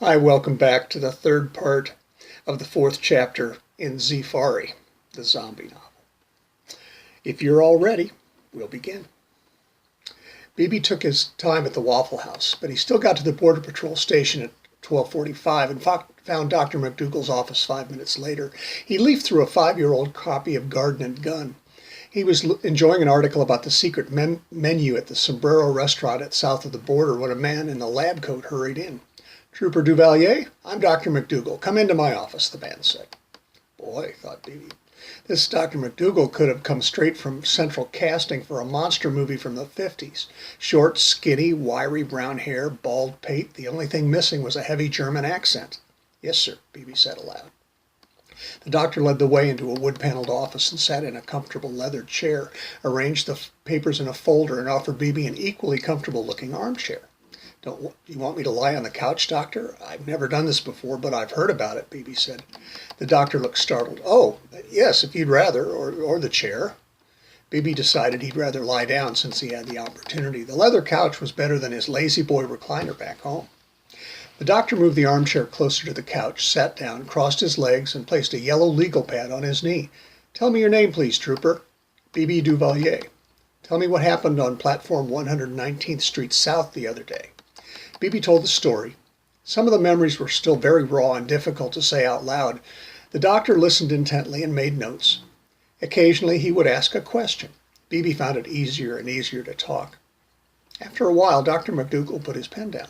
Hi, welcome back to the third part of the fourth chapter in Z-fari, the zombie novel. If you're all ready, we'll begin. Bebe took his time at the Waffle House, but he still got to the Border Patrol station at 12:45 and found Dr. McDougal's office 5 minutes later. He leafed through a 5-year-old copy of Garden and Gun. He was enjoying an article about the secret menu at the Sombrero restaurant south of the border when a man in a lab coat hurried in. "Trooper Duvalier, I'm Dr. McDougal. Come into my office," the man said. Boy, thought Bebe, this Dr. McDougal could have come straight from central casting for a monster movie from the 50s. Short, skinny, wiry brown hair, bald pate. The only thing missing was a heavy German accent. "Yes, sir," Bebe said aloud. The doctor led the way into a wood-paneled office and sat in a comfortable leather chair, arranged the papers in a folder, and offered Bebe an equally comfortable-looking armchair. "Don't you want me to lie on the couch, doctor? I've never done this before, but I've heard about it," Bebe said. The doctor looked startled. "Oh, yes, if you'd rather, or the chair." Bebe decided he'd rather lie down since he had the opportunity. The leather couch was better than his lazy boy recliner back home. The doctor moved the armchair closer to the couch, sat down, crossed his legs, and placed a yellow legal pad on his knee. "Tell me your name, please, Trooper." "Bebe Duvalier." "Tell me what happened on platform 119th Street South the other day." Bebe told the story. Some of the memories were still very raw and difficult to say out loud. The doctor listened intently and made notes. Occasionally he would ask a question. Bebe found it easier and easier to talk. After a while, Dr. McDougal put his pen down.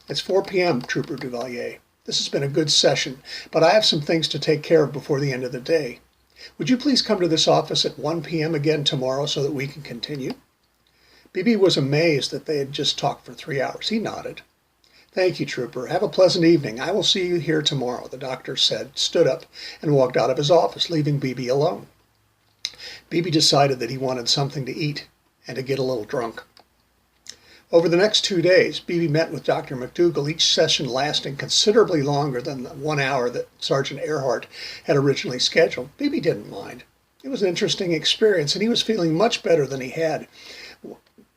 "It's 4 p.m., Trooper Duvalier. This has been a good session, but I have some things to take care of before the end of the day. Would you please come to this office at 1 p.m. again tomorrow so that we can continue?" Bebe was amazed that they had just talked for 3 hours. He nodded. "Thank you, Trooper. Have a pleasant evening. I will see you here tomorrow," the doctor said, stood up, and walked out of his office, leaving Bebe alone. Bebe decided that he wanted something to eat and to get a little drunk. Over the next 2 days, Bebe met with Dr. McDougal, each session lasting considerably longer than the 1 hour that Sergeant Earhart had originally scheduled. Bebe didn't mind. It was an interesting experience, and he was feeling much better than he had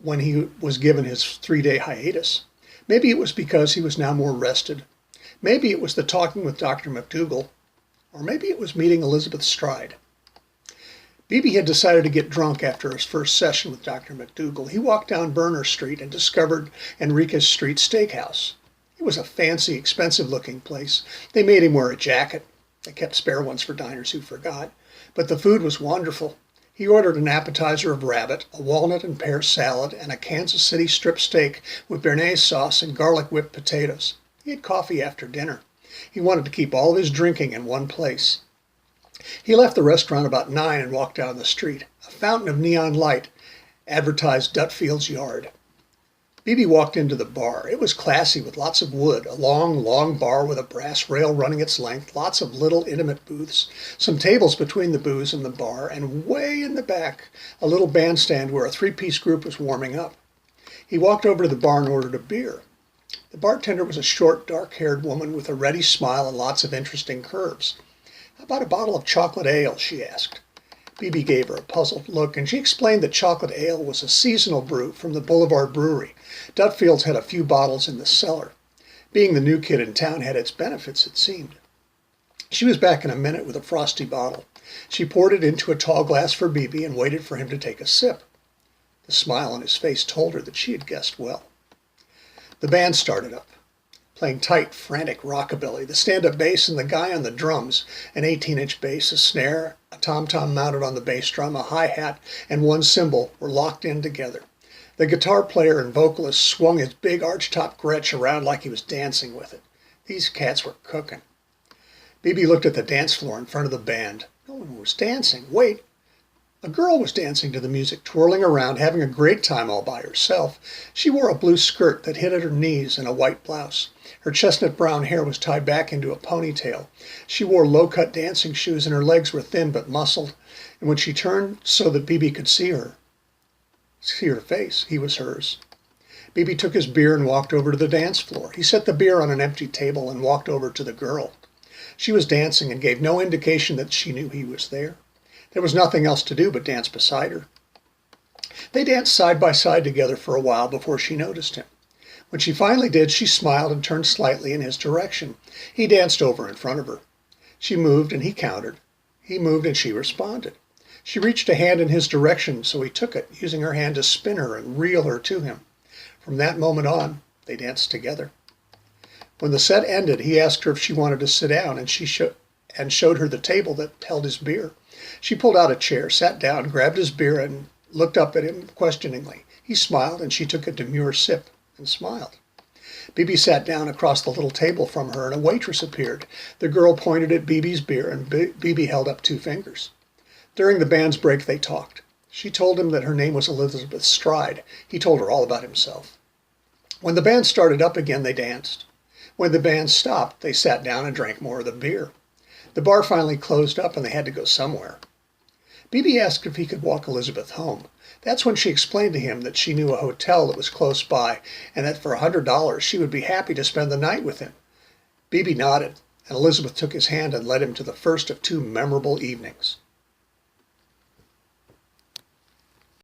when he was given his 3-day hiatus. Maybe it was because he was now more rested. Maybe it was the talking with Dr. McDougal, or maybe it was meeting Elizabeth Stride. Bebe had decided to get drunk after his first session with Dr. McDougal. He walked down Berner Street and discovered Enriquez Street Steakhouse. It was a fancy, expensive-looking place. They made him wear a jacket. They kept spare ones for diners who forgot. But the food was wonderful. He ordered an appetizer of rabbit, a walnut and pear salad, and a Kansas City strip steak with béarnaise sauce and garlic whipped potatoes. He had coffee after dinner. He wanted to keep all of his drinking in one place. He left the restaurant about 9 and walked down the street. A fountain of neon light advertised Dutfield's Yard. Bebe walked into the bar. It was classy with lots of wood, a long, long bar with a brass rail running its length, lots of little intimate booths, some tables between the booths and the bar, and way in the back, a little bandstand where a 3-piece group was warming up. He walked over to the bar and ordered a beer. The bartender was a short, dark-haired woman with a ready smile and lots of interesting curves. "How about a bottle of chocolate ale?" she asked. Bebe gave her a puzzled look, and she explained that chocolate ale was a seasonal brew from the Boulevard Brewery. Dutfield's had a few bottles in the cellar. Being the new kid in town had its benefits, it seemed. She was back in a minute with a frosty bottle. She poured it into a tall glass for Bebe and waited for him to take a sip. The smile on his face told her that she had guessed well. The band started up, playing tight, frantic rockabilly. The stand-up bass and the guy on the drums, an 18-inch bass, a snare, a tom-tom mounted on the bass drum, a hi-hat, and one cymbal were locked in together. The guitar player and vocalist swung his big arch-top Gretsch around like he was dancing with it. These cats were cooking. Bebe looked at the dance floor in front of the band. No one was dancing. Wait! A girl was dancing to the music, twirling around, having a great time all by herself. She wore a blue skirt that hit at her knees and a white blouse. Her chestnut brown hair was tied back into a ponytail. She wore low-cut dancing shoes, and her legs were thin but muscled. And when she turned so that Bebe could see her face, he was hers. Bebe took his beer and walked over to the dance floor. He set the beer on an empty table and walked over to the girl. She was dancing and gave no indication that she knew he was there. There was nothing else to do but dance beside her. They danced side by side together for a while before she noticed him. When she finally did, she smiled and turned slightly in his direction. He danced over in front of her. She moved and he countered. He moved and she responded. She reached a hand in his direction, so he took it, using her hand to spin her and reel her to him. From that moment on, they danced together. When the set ended, he asked her if she wanted to sit down, and she showed her the table that held his beer. She pulled out a chair, sat down, grabbed his beer, and looked up at him questioningly. He smiled, and she took a demure sip and smiled. Bebe sat down across the little table from her, and a waitress appeared. The girl pointed at Bebe's beer, and Bebe held up 2 fingers. During the band's break, they talked. She told him that her name was Elizabeth Stride. He told her all about himself. When the band started up again, they danced. When the band stopped, they sat down and drank more of the beer. The bar finally closed up, and they had to go somewhere. Bebe asked if he could walk Elizabeth home. That's when she explained to him that she knew a hotel that was close by, and that for $100 she would be happy to spend the night with him. Bebe nodded, and Elizabeth took his hand and led him to the first of 2 memorable evenings.